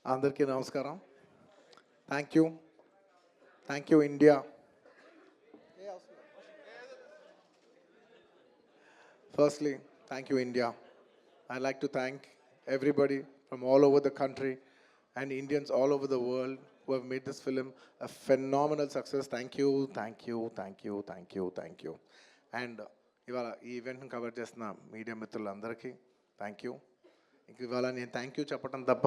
అందరికీ నమస్కారం. Thank you. Thank you India. Firstly, thank you India. I'd like to thank everybody from all over the country and Indians all over the world who have made this film a phenomenal success. Thank you, thank you, thank you, thank you, thank you. And ఇవాళ ఈ ఈవెంట్ని cover చేస్తున్న media మిత్రులందరికీ thank you. ఇంక ఇవాళ నేను thank you చెప్పడం తప్ప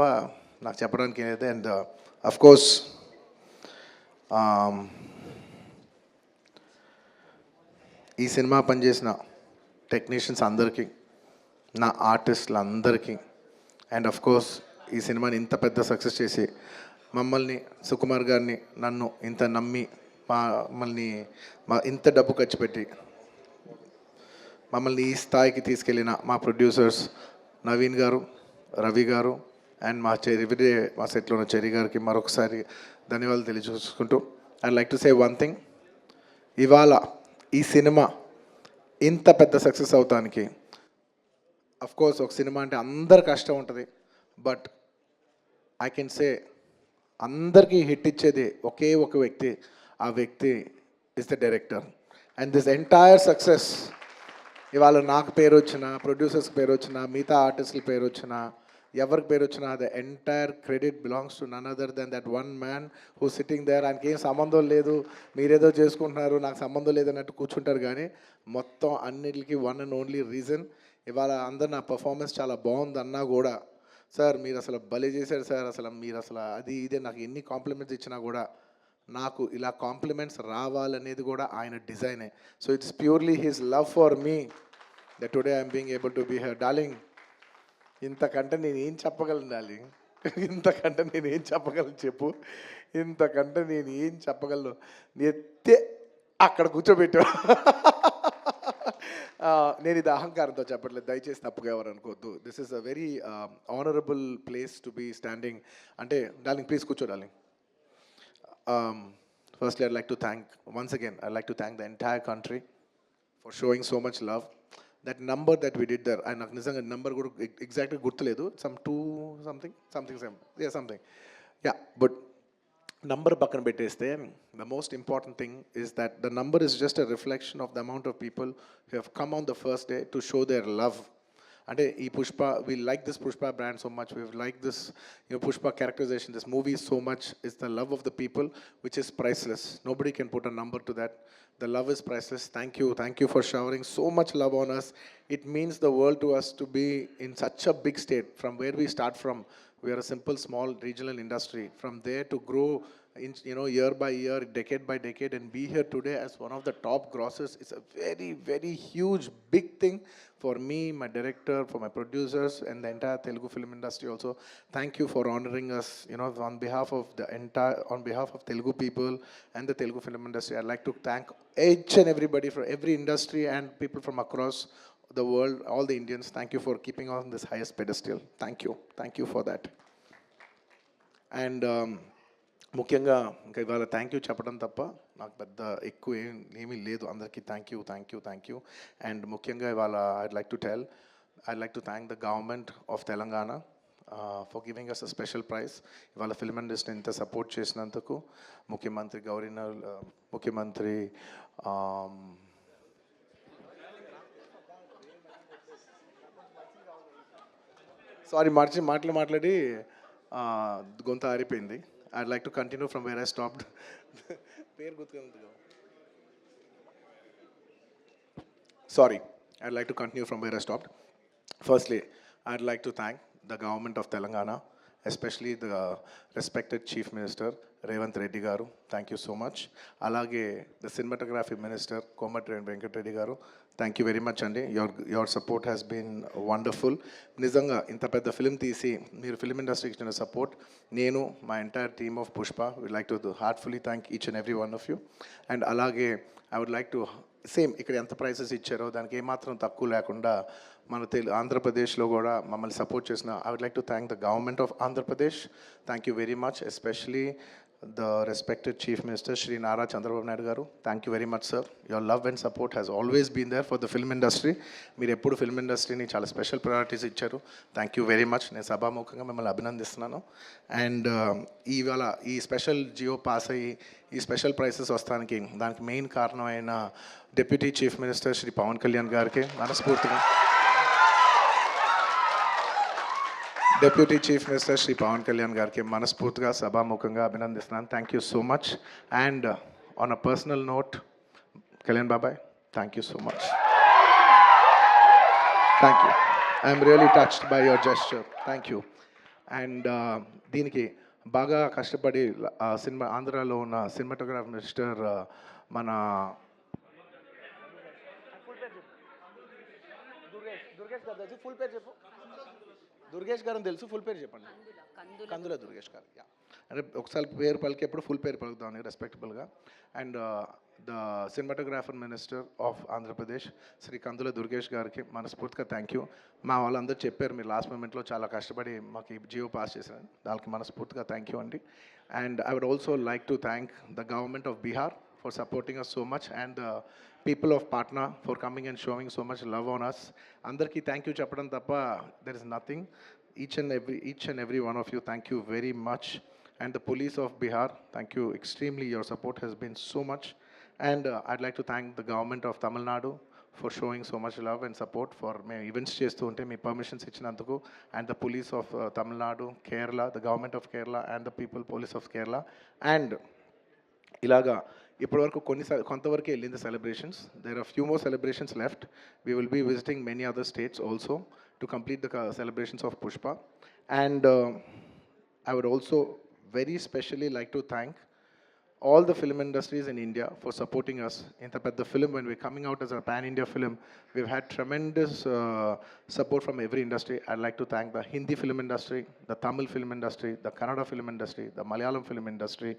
నాకు చెప్పడానికి ఏదైతే అండ్ అఫ్ కోర్స్ ఈ సినిమా పనిచేసిన టెక్నీషియన్స్ అందరికీ, నా ఆర్టిస్టులు అందరికీ, అండ్ అఫ్ కోర్స్ ఈ సినిమాని ఇంత పెద్ద సక్సెస్ చేసి మమ్మల్ని సుకుమార్ గారిని నన్ను ఇంత నమ్మి మమ్మల్ని ఇంత డబ్బు ఖర్చు పెట్టి మమ్మల్ని ఈ స్థాయికి తీసుకెళ్ళిన మా ప్రొడ్యూసర్స్ నవీన్ గారు, రవి గారు అండ్ మా ఎవ్రీడే మా సెట్లో ఉన్న చెరి గారికి మరొకసారి ధన్యవాదాలు తెలియజేసుకుంటూ I like to say one thing. ఇవాళ ఈ సినిమా ఇంత పెద్ద సక్సెస్ అవటానికి అఫ్ కోర్స్ ఒక సినిమా అంటే అందరు కష్టం ఉంటుంది, బట్ ఐ కెన్ సే అందరికీ హిట్ ఇచ్చేది ఒకే ఒక వ్యక్తి, ఆ వ్యక్తి is the director. And this entire success ఇవాళ నాకు పేరు వచ్చిన, ప్రొడ్యూసర్స్కి పేరు వచ్చిన, మిగతా ఆర్టిస్టుల పేరు వచ్చిన, ఎవరికి పేరు వచ్చినా the entire credit belongs to none other than that one man who sitting there. ఆయనకి ఏం సంబంధం లేదు, మీరేదో చేసుకుంటున్నారు, నాకు సంబంధం లేదన్నట్టు కూర్చుంటారు. కానీ మొత్తం అన్నిటికీ వన్ అండ్ ఓన్లీ రీజన్ ఇవాళ అందరు నా పర్ఫార్మెన్స్ చాలా బాగుంది అన్నా కూడా, సార్ మీరు అసలు భలే చేశారు సార్, అసలు మీరు అసలు అది ఇదే నాకు ఎన్ని కాంప్లిమెంట్స్ ఇచ్చినా కూడా నాకు ఇలా కాంప్లిమెంట్స్ రావాలనేది కూడా ఆయన డిజైనే. So it's purely his love for me that today I'm being able to be here. Darling, ఇంతకంటే నేను ఏం చెప్పగలను డార్లింగ్? ఇంతకంటే నేను ఏం చెప్పగలను చెప్పు? ఇంతకంటే నేను ఏం చెప్పగలను? ఎత్తే అక్కడ కూర్చోబెట్టా. నేను ఇది అహంకారంతో చెప్పట్లేదు, దయచేసి తప్పుగా ఎవరు అనుకోవద్దు. This is a very honourable place to be standing. అంటే డార్లింగ్ ప్లీజ్ కూర్చో darling. Firstly, I'd like to thank, once again, I'd like to thank the entire country for showing so much love. That number that we did there, and నాకు నిజంగా number కూడా ఎగ్జాక్ట్గా గుర్తులేదు, some 2 something something yeah. But number పక్కన పెట్టేస్తే the most important thing is that the number is just a reflection of the amount of people who have come on the first day to show their love. అంటే ఈ Pushpa, we like this Pushpa brand so much, we like this Pushpa characterisation, this movie so much. Is the love of the people which is priceless. Nobody can put a number to that. The love is priceless. Thank you for showering so much love on us. It means the world to us to be in such a big state. From where we start from, we are a simple small regional industry. From there to grow year by year, decade by decade, and be here today as one of the top grossers, it's a very, very huge big thing for me, my director, for my producers, and the entire Telugu film industry also. Thank you for honoring us, on behalf of Telugu people and the Telugu film industry. I'd like to thank each and everybody from every industry and people from across the world, all the Indians. Thank you for keeping on this highest pedestal. Thank you for that. And ముఖ్యంగా ఇంకా ఇవాళ thank you చెప్పడం తప్ప నాకు పెద్ద ఎక్కువ ఏమీ లేదు. అందరికీ థ్యాంక్ యూ. అండ్ ముఖ్యంగా ఇవాళ I'd like to thank the government of Telangana for giving us a special prize. ఇవాళ ఫిల్మ్ ఇండస్ట్రీని ఇంత సపోర్ట్ చేసినందుకు ముఖ్యమంత్రి ముఖ్యమంత్రి సారీ మాట్లాడి గొంత ఆరిపోయింది. I'd like to continue from where I stopped. Sorry, I'd like to continue from where I stopped. Firstly, I'd like to thank the government of Telangana, especially the respected Chief Minister Revanth Reddy garu. Thank you so much. Alage the cinematography minister Komatreddy Venkat Reddy garu. Thank you very much andi. Your support has been wonderful. Nizanga inta pedda film teesi meer film industry ki ichina support nenu my entire team of Pushpa would like to heartfully thank each and every one of you. And alage I would like to same ఇక్కడ ఎంత prices ఇచ్చారో దానికి ఏమాత్రం తక్కువ లేకుండా మన ఆంధ్రప్రదేశ్లో కూడా మమ్మల్ని సపోర్ట్ చేసిన I would like to thank the government of Andhra Pradesh. Thank you very much, especially the respected Chief Minister Shri Nara Chandrababu Naidu garu. Thank you very much, sir. Your love and support has always been there for the film industry. మీరు ఎప్పుడు film ఇండస్ట్రీని చాలా special priorities ఇచ్చారు. Thank you very much. నేను సభాముఖంగా మిమ్మల్ని అభినందిస్తున్నాను. And ఇవాళ ఈ స్పెషల్ జియో పాస్ అయ్యి ఈ స్పెషల్ ప్రైజెస్ వస్తానికి దానికి మెయిన్ కారణమైన deputy chief minister Shri Pawan Kalyan గారికి మనస్ఫూర్తిగా, deputy chief minister Shri Pawan Kalyan గారికి మనస్ఫూర్తిగా సభాముఖంగా అభినందిస్తున్నాను. Thank you so much. And on a personal note, Kalyan బాబాయ్, thank you so much. Thank you. I'm really touched by your gesture. Thank you. And దీనికి బాగా కష్టపడి సినిమా ఆంధ్రాలో ఉన్న సినిమాటోగ్రాఫర్ మిస్టర్ మన ఫుల్ పేరు చెప్పు. దుర్గేష్ గారు తెలుసు, ఫుల్ పేరు చెప్పండి. కందుల దుర్గేష్ గారు. యా, అంటే ఒకసారి పేరు పలికేప్పుడు ఫుల్ పేరు పలుకుతామని రెస్పెక్టబుల్గా. And the cinematographer minister of Andhra Pradesh Shri Kandula Durgesh గారికి మనస్ఫూర్తిగా థ్యాంక్ యూ. మా వాళ్ళందరూ చెప్పారు మీరు లాస్ట్ మూమెంట్లో చాలా కష్టపడి మాకు ఈ జియో పాస్ చేశారని, దానికి మనస్ఫూర్తిగా థ్యాంక్ యూ అండి. And I would also like to thank the government of Bihar for supporting us so much, and the people of Patna for coming and showing so much love on us. Andarki thank you chappadam tappa there is nothing. Each and every one of you, thank you very much. And the police of Bihar, thank you extremely. Your support has been so much. And I'd like to thank the government of Tamil Nadu for showing so much love and support for me events chestu unte me permissions ichinanduku, and the police of Tamil Nadu, Kerala, the government of Kerala, and the people police of Kerala. And ఇలాగా ఇప్పటివరకు కొంతవరకు వెళ్ళింది celebrations. There are few more celebrations left. We will be visiting many other states also to complete the celebrations of Pushpa. And I would also very specially like to thank all the film industries in India for supporting us. Inta pedda film, when we're coming out as a pan-India film, we've had tremendous support from every industry. I'd like to thank the Hindi film industry, the Tamil film industry, the Kannada film industry, the Malayalam film industry,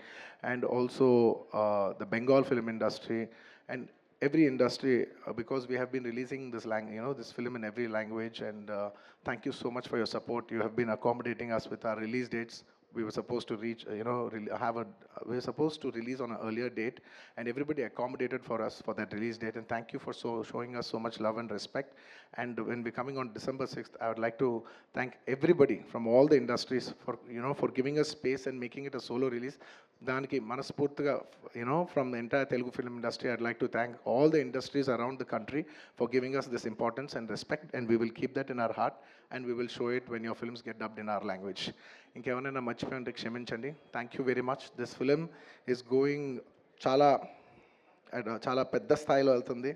and also the Bengal film industry, and every industry, because we have been releasing this this film in every language. And thank you so much for your support. You have been accommodating us with our release dates. We were supposed to reach, we were supposed to release on an earlier date, and everybody accommodated for us for that release date. And thank you for showing us so much love and respect. And when we're coming on December 6th, I would like to thank everybody from all the industries for, for giving us space and making it a solo release. Daniki manaspurtiga, from the entire Telugu film industry, I'd like to thank all the industries around the country for giving us this importance and respect, and we will keep that in our heart, and we will show it when your films get dubbed in our language. ఇంకేమైనా మర్చిపోయింటే క్షమించండి. Thank you very much. This film is going చాలా పెద్ద స్థాయిలో వెళ్తుంది.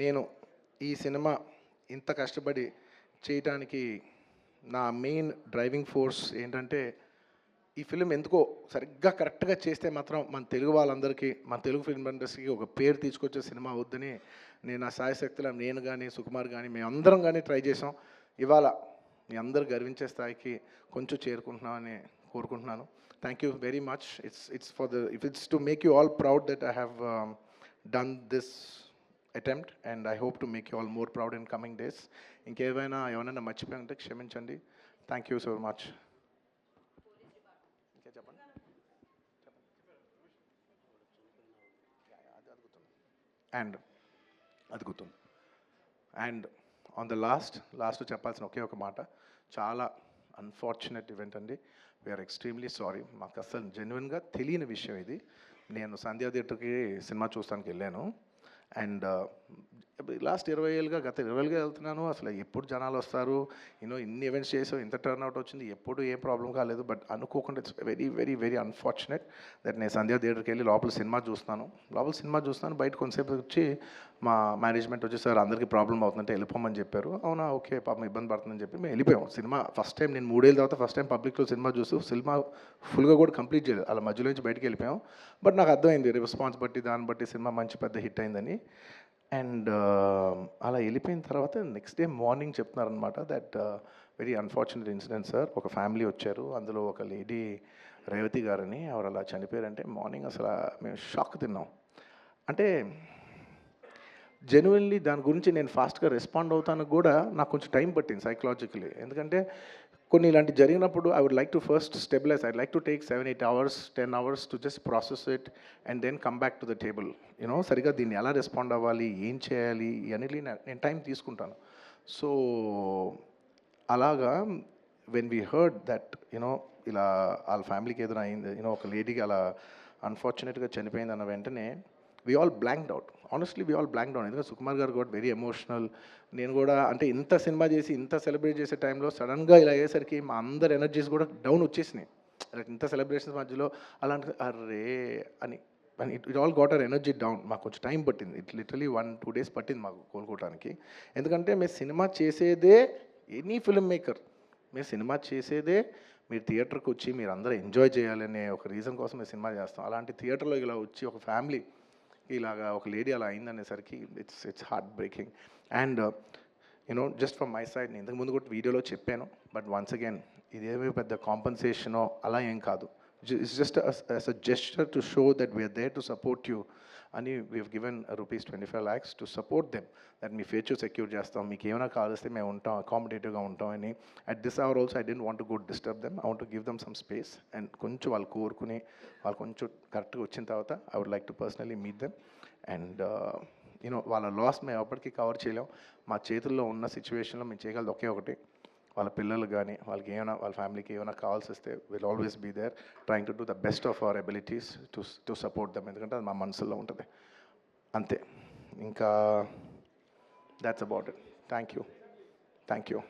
నేను ఈ cinema ఇంత కష్టపడి చేయటానికి నా మెయిన్ డ్రైవింగ్ ఫోర్స్ ఏంటంటే, ఈ ఫిలిం ఎందుకో సరిగ్గా కరెక్ట్గా చేస్తే మాత్రం మన తెలుగు వాళ్ళందరికీ, మన తెలుగు ఫిల్మ్ ఇండస్ట్రీకి ఒక పేరు తీసుకొచ్చే సినిమా అవుద్దని నేను నా సాయశక్తుల నేను కానీ సుకుమార్ కానీ మేమందరం కానీ ట్రై చేసాం. ఇవాళ మీ అందరు గర్వించే స్థాయికి కొంచెం చేరుకుంటున్నామని కోరుకుంటున్నాను. Thank you very much. It's to make you all proud that I have done this attempt, and I hope to make you all more proud in coming days. ఎవరైనా మర్చిపోయింటే క్షమించండి. Thank you so much. And అది గుర్తుంది. And on the last చెప్పాల్సిన ఒకే ఒక మాట, చాలా unfortunate event అండి. We are extremely sorry. మాకు అసలు జెన్యున్గా తెలియని విషయం ఇది. నేను సంధ్యా థియేటర్కి సినిమా చూస్తానికి వెళ్ళాను, అండ్ లాస్ట్ 20 ఏళ్ళుగా గత 20 ఏళ్ళుగా వెళ్తున్నాను. అసలు ఎప్పుడు జనాలు వస్తారు, ఇన్ని ఈవెంట్స్ చేసావు, ఇంత టర్న్అవుట్ వచ్చింది, ఎప్పుడు ఏం ప్రాబ్లం కాలేదు. బట్ అనుకోకుండా it's very very very unfortunate that నేను సంధ్యా థియేటర్కి వెళ్ళి లోపల సినిమా చూస్తున్నాను. బయట కొంతసేపు వచ్చి మా మేనేజ్మెంట్ వచ్చి, సార్ అందరికీ ప్రాబ్లం అవుతుందంటే వెళ్ళిపోమని చెప్పారు. అవునా, ఓకే, పాపం ఇబ్బంది పడుతుందని చెప్పి మేము వెళ్ళిపోయాం. సినిమా ఫస్ట్ టైం నేను 3 ఏళ్ళ తర్వాత ఫస్ట్ టైం పబ్లిక్లో సినిమా చూస్తూ సినిమా ఫుల్గా కూడా కంప్లీట్ చేయలేదు, అలా మధ్యలో నుంచి బయటకు వెళ్ళిపోయాం. బట్ నాకు అర్థమైంది రెస్పాన్స్ బట్టి, దాన్ని బట్టి సినిమా మంచి పెద్ద హిట్ అయిందని. అండ్ అలా వెళ్ళిపోయిన తర్వాత నెక్స్ట్ డే మార్నింగ్ చెప్తున్నారనమాట that very unfortunate incident sir. ఒక ఫ్యామిలీ వచ్చారు, అందులో ఒక లేడీ రేవతి గారని, ఎవరు అలా చనిపోయారంటే మార్నింగ్ అసలు మేము షాక్ తిన్నాం. అంటే జెన్యున్లీ దాని గురించి నేను ఫాస్ట్గా రెస్పాండ్ అవుతానికి కూడా నాకు కొంచెం టైం పట్టింది సైకలాజికలీ. ఎందుకంటే కొన్ని ఇలాంటి జరిగినప్పుడు I would like to first stabilise. I like to take 7-8 hours 10 hours to just process it and then come back to the table. You know సరిగా దీన్ని ఎలా రెస్పాండ్ అవ్వాలి, ఏం చేయాలి ఇవన్నీ నేను టైం తీసుకుంటాను. సో అలాగా when we heard that you know ఇలా వాళ్ళ ఫ్యామిలీకి ఏదైనా అయింది, యూనో ఒక లేడీకి అలా అన్ఫార్చునేట్గా చనిపోయింది అన్న వెంటనే we all blanked out. Honestly we all blanked out. ఎందుకంటే సుకుమార్ గారు కూడా వెరీ ఎమోషనల్. నేను కూడా అంటే ఇంత సినిమా చేసి ఇంత సెలబ్రేట్ చేసే టైంలో సడన్గా ఇలా అయ్యేసరికి మా అందరి ఎనర్జీస్ కూడా డౌన్ వచ్చేసినాయి. లైక్ ఇంత సెలబ్రేషన్స్ మధ్యలో అలాంటి అర్రే అని అని it all got our energy down. మాకు కొంచెం టైం పట్టింది. ఇట్ లిటరలీ 1-2 days పట్టింది మాకు కోలుకోవడానికి. ఎందుకంటే మీరు సినిమా చేసేదే, ఎనీ ఫిల్మ్ మేకర్ మీరు సినిమా చేసేదే మీరు థియేటర్కి వచ్చి మీరు అందరూ ఎంజాయ్ చేయాలనే ఒక రీజన్ కోసం మేము సినిమా చేస్తాం. అలాంటి థియేటర్లో ఇలా వచ్చి ఒక ఫ్యామిలీ ఇలాగా ఒక లేడీ అలా అయిందనేసరికి it's heart breaking. And you know just from my side, నేను ఇంతకుముందు కూడా వీడియోలో చెప్పాను, బట్ వన్స్ అగైన్ ఇదేమీ పెద్ద కాంపన్సేషనో అలా ఏం కాదు. It's just as a gesture to show that we are there to support you అని we have given rupees 25 lakhs to support them, that మీ ఫ్యూచర్ సెక్యూర్ చేస్తాం, మీకు ఏమైనా కావాల్స్తే మేము ఉంటాం, అకామిడేటివ్గా ఉంటాం అని. At this hour also I didn't want to go disturb them. I want to give them some space and కొంచెం వాళ్ళు కోరుకుని వాళ్ళు కొంచెం కరెక్ట్గా వచ్చిన తర్వాత I would like to personally meet them. And you know వాళ్ళ లాస్ మేము ఎప్పటికీ కవర్ చేయలేం. మా చేతుల్లో ఉన్న సిచ్యువేషన్లో మేము చేయగలదు ఒకే ఒకటి, వాళ్ళ పిల్లలు కానీ వాళ్ళకి ఏమైనా వాళ్ళ ఫ్యామిలీకి ఏమైనా కావాల్సి వస్తే will always be there trying to do the best of our abilities to support them. ఎందుకంటే అది మా మనసులో ఉంటుంది అంతే. ఇంకా that's about it. Thank you. Thank you.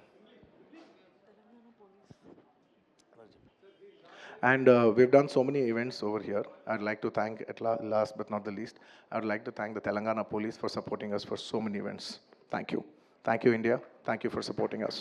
And we've done so many events over here. I'd like to thank, at last but not the least, I would like to thank the Telangana Police for supporting us for so many events. Thank you. Thank you, India. Thank you for supporting us.